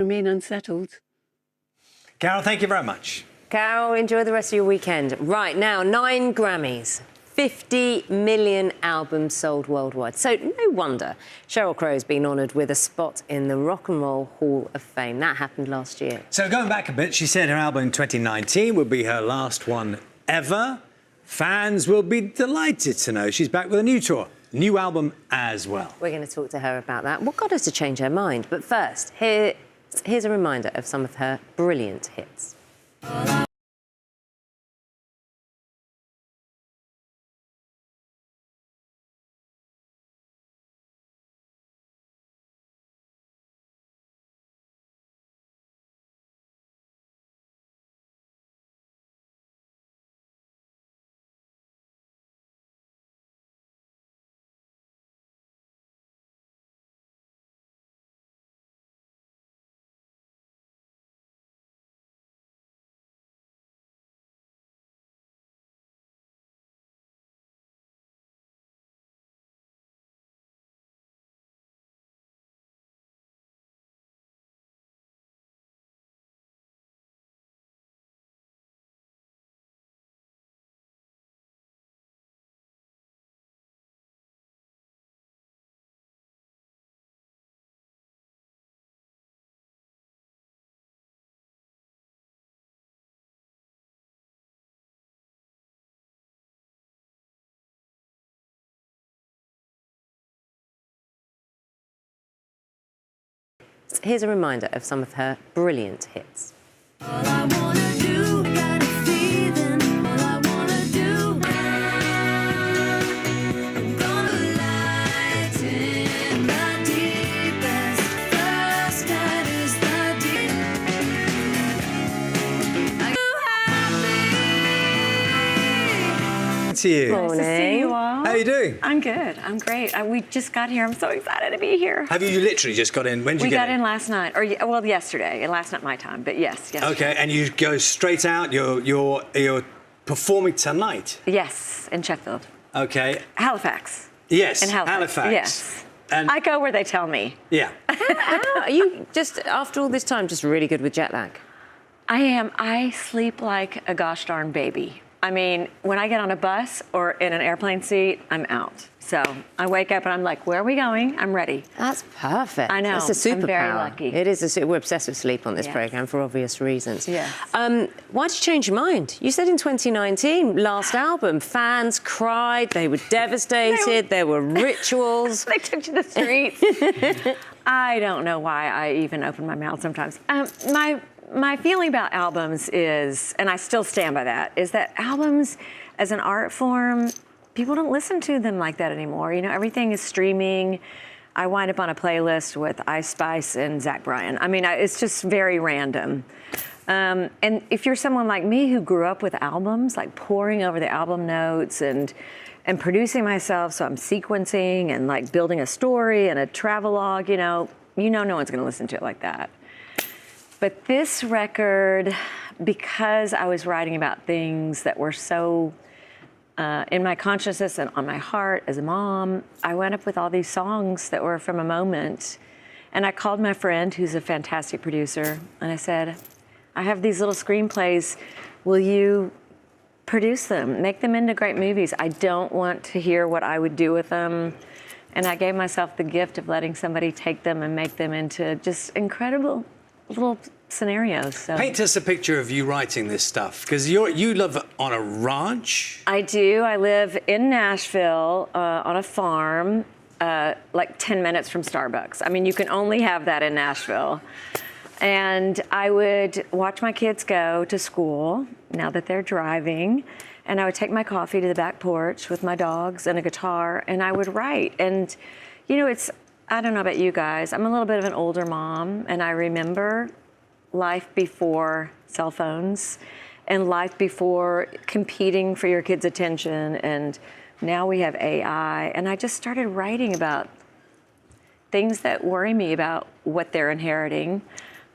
Remain unsettled. Carol, thank you very much. Carol, enjoy the rest of your weekend. Right now, 9 Grammys. 50 million albums sold worldwide. So no wonder Sheryl Crow's been honoured with a spot in the Rock and Roll Hall of Fame. That happened last year. So going back a bit, she said her album in 2019 would be her last one ever. Fans will be delighted to know she's back with a new tour, new album as well. We're going to talk to her about that. What got her to change her mind? But first, here's a reminder of some of her brilliant hits. Here's a reminder of some of her brilliant hits. All I wanna do, got a feeling. All I wanna do, I'm gonna lighten the deepest. First night is the deep. I'm so happy. To you. Morning. Nice to see you all. How are you doing? I'm good. I'm great. We just got here. I'm so excited to be here. Have you literally just got in? When did you We get got in last night, or well, yesterday. Last night my time, but yes, yesterday. Okay, and you go straight out. You're performing tonight. Yes, in Sheffield, Okay. Halifax. Yes. In Halifax. Yes. And I go where they tell me. yeah. Are you just, after all this time, just really good with jet lag? I am. I sleep like a gosh darn baby. I mean, when I get on a bus or in an airplane seat, I'm out. So I wake up and I'm like, where are we going? I'm ready. That's perfect. I know. It's a superpower. I'm very lucky. It is. We're obsessed with sleep on this Yes. programme for obvious reasons. Yes. Why did you change your mind? You said in 2019, last album, fans cried, they were devastated, there were rituals. They took to the streets. I don't know why I even open my mouth sometimes. My feeling about albums is, and I still stand by that, is that albums as an art form, people don't listen to them like that anymore. You know, everything is streaming. I wind up on a playlist with Ice Spice and Zach Bryan. I mean, it's just very random. And if you're someone like me who grew up with albums, like poring over the album notes and producing myself, so I'm sequencing and like building a story and a travelogue, you know no one's gonna listen to it like that. But this record, because I was writing about things that were so in my consciousness and on my heart as a mom, I went up with all these songs that were from a moment. And I called my friend, who's a fantastic producer, and I said, I have these little screenplays. Will you produce them? Make them into great movies. I don't want to hear what I would do with them. And I gave myself the gift of letting somebody take them and make them into just incredible little scenarios. So. Paint us a picture of you writing this stuff, because you live on a ranch. I do. I live in Nashville on a farm, like 10 minutes from Starbucks. I mean, you can only have that in Nashville. And I would watch my kids go to school now that they're driving, and I would take my coffee to the back porch with my dogs and a guitar, and I would write. And, you know, I don't know about you guys, I'm a little bit of an older mom, and I remember life before cell phones and life before competing for your kids' attention, and now we have AI. And I just started writing about things that worry me about what they're inheriting.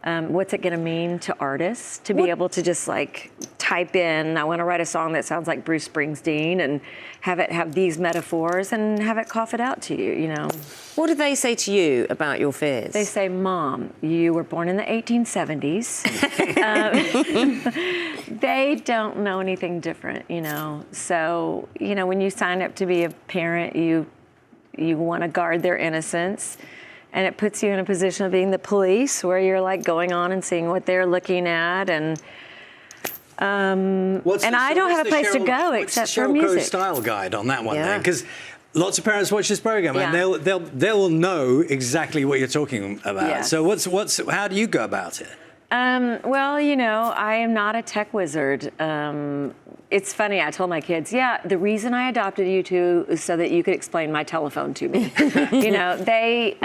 What's it gonna mean to artists to be able to just like type in, I want to write a song that sounds like Bruce Springsteen and have it have these metaphors and have it cough it out to you, you know. What did they say to you about your fears? They say, Mom, you were born in the 1870s. They don't know anything different, you know. So, you know, when you sign up to be a parent, you want to guard their innocence. And it puts you in a position of being the police where you're like going on and seeing what they're looking at. And I don't have a place to go except for Sheryl Crow music. style guide on that one Yeah. then, because lots of parents watch this program Yeah. and they'll know exactly what you're talking about. Yes. So how do you go about it? Well, you know, I am not a tech wizard. It's funny, I told my kids, yeah, the reason I adopted you two is so that you could explain my telephone to me. You know, they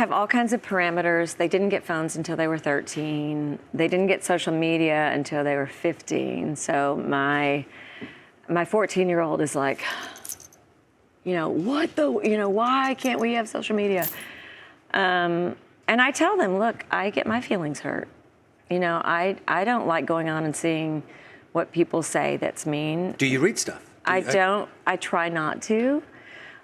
have all kinds of parameters. They didn't get phones until they were 13. They didn't get social media until they were 15. So my 14-year-old is like, you know, why can't we have social media? And I tell them, look, I get my feelings hurt. You know, I don't like going on and seeing what people say that's mean. Do you read stuff? I try not to.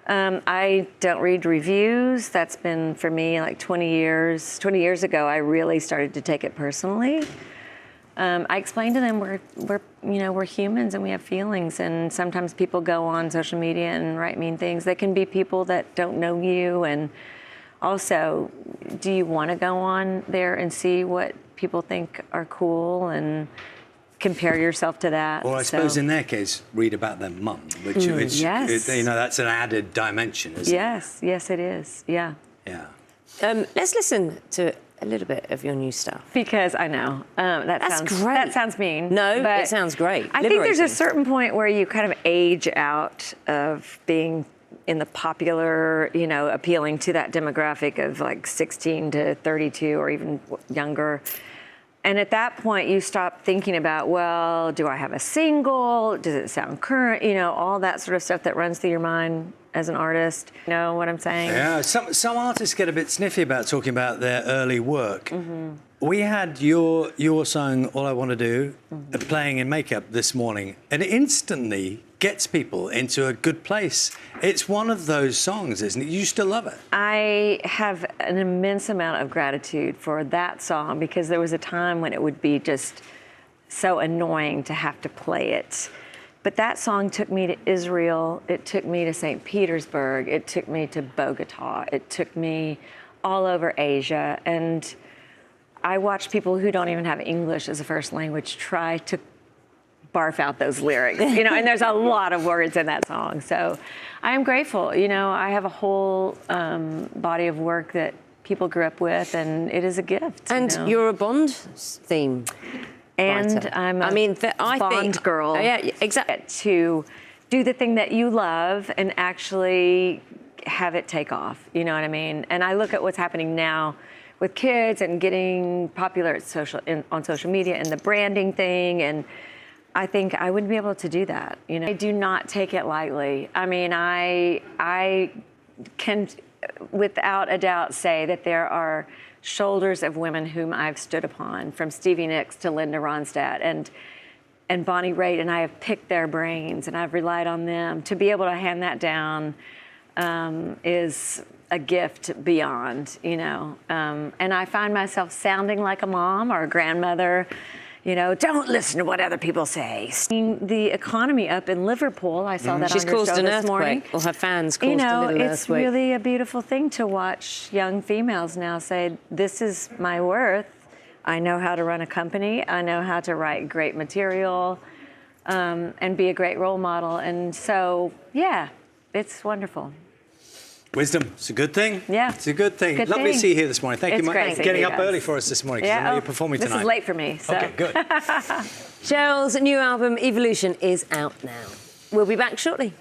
I don't read reviews. That's been for me like 20 years. 20 years ago, I really started to take it personally. I explained to them we're humans and we have feelings, and sometimes people go on social media and write mean things. They can be people that don't know you, and also, do you want to go on there and see what people think are cool and compare yourself to that? Or I suppose in their case, read about their mum, which yes. you know, that's an added dimension, isn't Yes, yes, it is. Yeah. it? Yeah. Let's listen to a little bit of your new stuff. Because I know That's great. That sounds mean. No, but it sounds great. I think there's a Liberating. certain point where you kind of age out of being in the popular, you know, appealing to that demographic of like 16 to 32 or even younger. And at that point, you stop thinking about, well, do I have a single? Does it sound current? You know, all that sort of stuff that runs through your mind as an artist. You know what I'm saying? Yeah, some artists get a bit sniffy about talking about their early work. We had your song, All I Want to Do, playing in makeup this morning, and it instantly gets people into a good place. It's one of those songs, isn't it? You still love it. I have an immense amount of gratitude for that song because there was a time when it would be just so annoying to have to play it. But that song took me to Israel, it took me to St. Petersburg, it took me to Bogota, it took me all over Asia. And I watch people who don't even have English as a first language try to barf out those lyrics, you know, and there's a lot of words in that song. So I am grateful. You know, I have a whole body of work that people grew up with, and it is a gift. And you know? you're a Bond theme And writer. I'm I mean, I Bond think, girl. Oh, yeah, exactly. To do the thing that you love and actually have it take off. You know what I mean? And I look at what's happening now with kids and getting popular at on social media and the branding thing, and I think I wouldn't be able to do that. You know, I do not take it lightly. I mean, I can, without a doubt, say that there are shoulders of women whom I've stood upon, from Stevie Nicks to Linda Ronstadt and Bonnie Raitt, and I have picked their brains and I've relied on them. To be able to hand that down is a gift beyond, you know. And I find myself sounding like a mom or a grandmother. You know, don't listen to what other people say. The economy up in Liverpool, I saw that She's on your caused show an this morning. earthquake, or her fans caused You know, a little it's earthquake. really a beautiful thing to watch young females now say, this is my worth. I know how to run a company. I know how to write great material and be a great role model. And so, yeah, it's wonderful. Wisdom, it's a good thing. Yeah. It's a good thing. Good Lovely to thing. see you here this morning. Thank It's you, great Mike, seeing getting you up guys. early for us this morning, because I know you're performing tonight. This is late for me. So. Okay, good. Cheryl's new album, Evolution, is out now. We'll be back shortly.